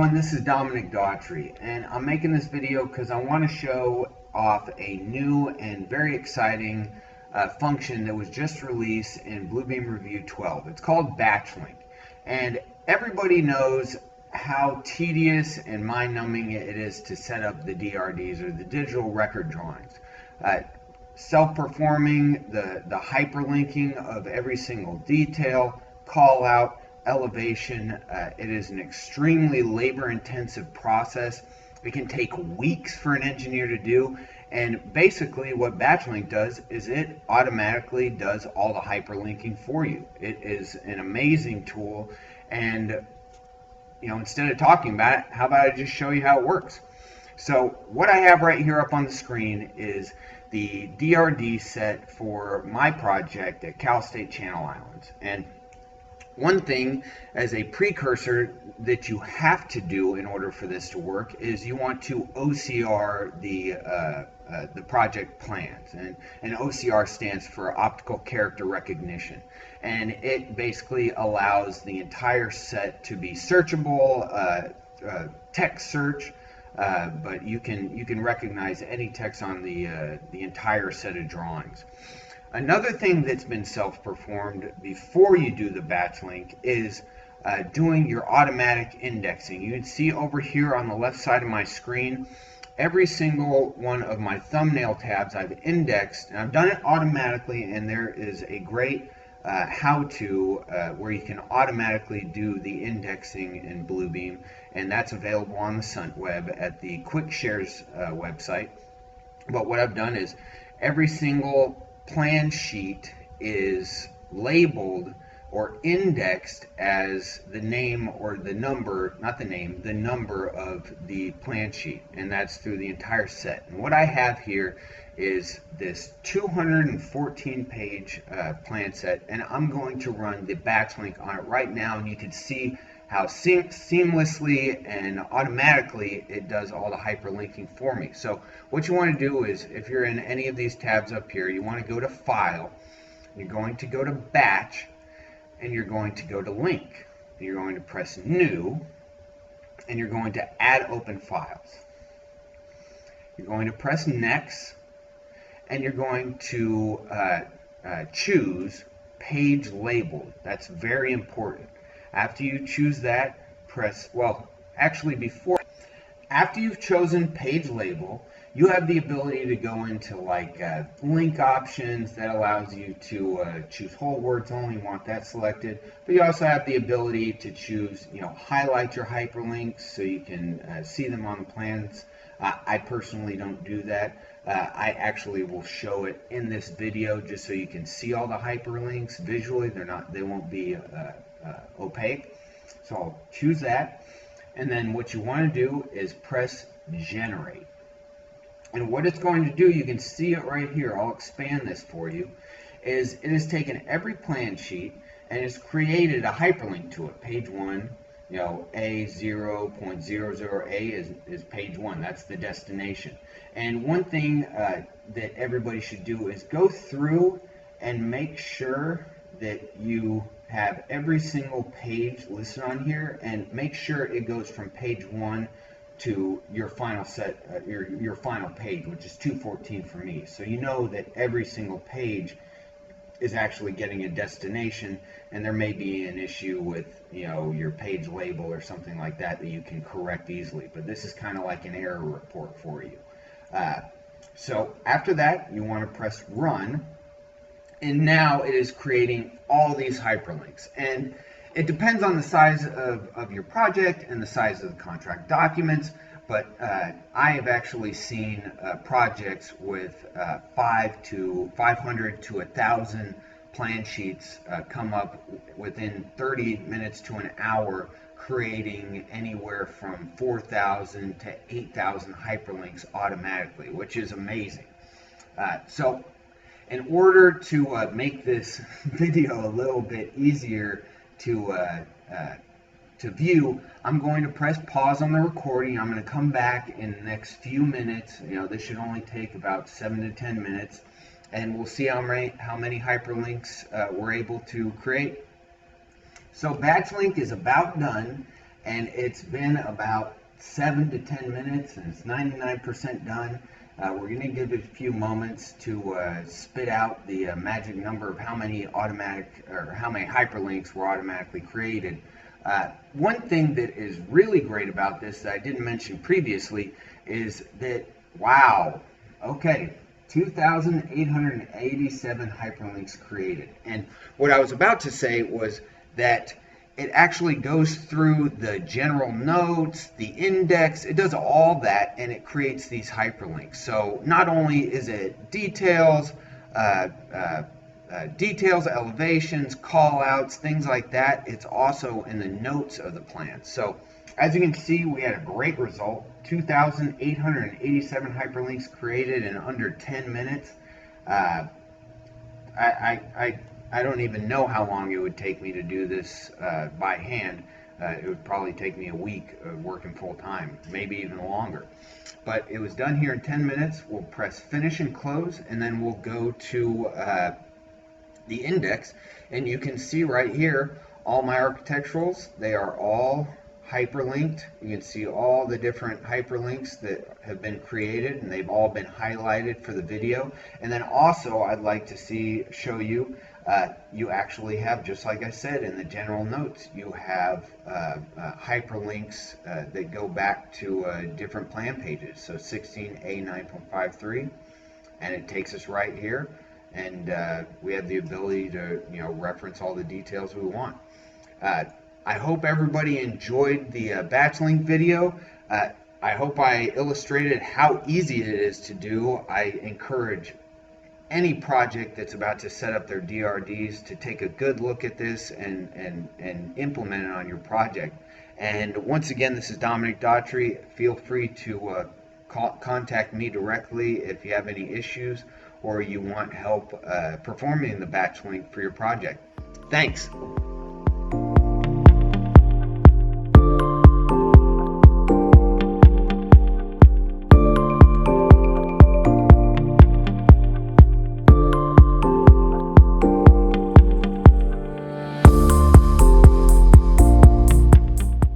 everyone, this is Dominic Daughtry, and I'm making this video because I want to show off a new and very exciting function that was just released in Bluebeam Review 12. It's called Batchlink, and everybody knows how tedious and mind-numbing it is to set up the DRDs, or the digital record drawings. Self-performing, the hyperlinking of every single detail, call out, elevation. It is an extremely labor-intensive process. It can take weeks for an engineer to do, and basically what Batchlink does is it automatically does all the hyperlinking for you. It is an amazing tool, and instead of talking about it, how about I just show you how it works? So what I have right here up on the screen is the DRD set for my project at Cal State Channel Islands. And one thing as a precursor that you have to do in order for this to work is you want to OCR the project plans, and OCR stands for optical character recognition, and it basically allows the entire set to be searchable, text search, but you can recognize any text on the entire set of drawings. Another thing that's been self-performed before you do the Batchlink is doing your automatic indexing. You can see over here on the left side of my screen, every single one of my thumbnail tabs I've indexed, and I've done it automatically, and there is a great how-to where you can automatically do the indexing in Bluebeam, and that's available on the Sundt web at the Quick Shares website. But what I've done is every single plan sheet is labeled or indexed as the name or the number, not the name, the number of the plan sheet, and that's through the entire set. And what I have here is this 214 page plan set, and I'm going to run the Batchlink on it right now, and you can see how seamlessly and automatically it does all the hyperlinking for me. So what you want to do is, if you're in any of these tabs up here, you want to go to File, you're going to go to Batch, and you're going to go to Link. You're going to press New, and you're going to Add Open Files. You're going to press Next, and you're going to choose Page Labeled. That's very important. After you choose that, after you've chosen Page Label, you have the ability to go into link options. That allows you to choose whole words only. You want that selected, but you also have the ability to choose, highlight your hyperlinks so you can see them on the plans. I personally don't do that. I actually will show it in this video just so you can see all the hyperlinks visually. They won't be opaque. So I'll choose that, and then what you want to do is press Generate. And what it's going to do, you can see it right here, I'll expand this for you, is it has taken every plan sheet and it's created a hyperlink to it. Page 1, A0.00A is page 1. That's the destination. And one thing that everybody should do is go through and make sure that you have every single page listed on here, and make sure it goes from page 1 to your final set, your final page, which is 214 for me. So you know that every single page is actually getting a destination, and there may be an issue with your page label or something like that you can correct easily. But this is kind of like an error report for you. So after that, you want to press Run, and now it is creating all these hyperlinks. And it depends on the size of your project and the size of the contract documents, but I have actually seen projects with 500 to 1,000 plan sheets come up within 30 minutes to an hour, creating anywhere from 4,000 to 8,000 hyperlinks automatically, which is amazing. So in order to make this video a little bit easier to view, I'm going to press pause on the recording. I'm going to come back in the next few minutes. This should only take about 7 to 10 minutes, and we'll see how many hyperlinks we're able to create. So Batchlink is about done, and it's been about 7 to 10 minutes, and it's 99% done. We're going to give it a few moments to spit out the magic number of how many hyperlinks were automatically created. One thing that is really great about this that I didn't mention previously is that, wow, okay, 2,887 hyperlinks created. And what I was about to say was that it actually goes through the general notes, the index, it does all that, and it creates these hyperlinks. So not only is it details, elevations, call outs, things like that, it's also in the notes of the plan. So as you can see, we had a great result. 2,887 hyperlinks created in under 10 minutes. I don't even know how long it would take me to do this by hand. It would probably take me a week working full time, maybe even longer. But it was done here in 10 minutes. We'll press finish and close, and then we'll go to the index, and you can see right here all my architecturals. They are all hyperlinked. You can see all the different hyperlinks that have been created, and they've all been highlighted for the video. And then also I'd like to show you you actually have, just like I said in the general notes, you have hyperlinks that go back to different plan pages. So 16A 9.53, and it takes us right here, and we have the ability to reference all the details we want. I hope everybody enjoyed the batch link video. I hope I illustrated how easy it is to do. I encourage any project that's about to set up their DRDs to take a good look at this and implement it on your project. And once again, this is Dominic Daughtry. Feel free to contact me directly if you have any issues or you want help performing the batch link for your project. Thanks.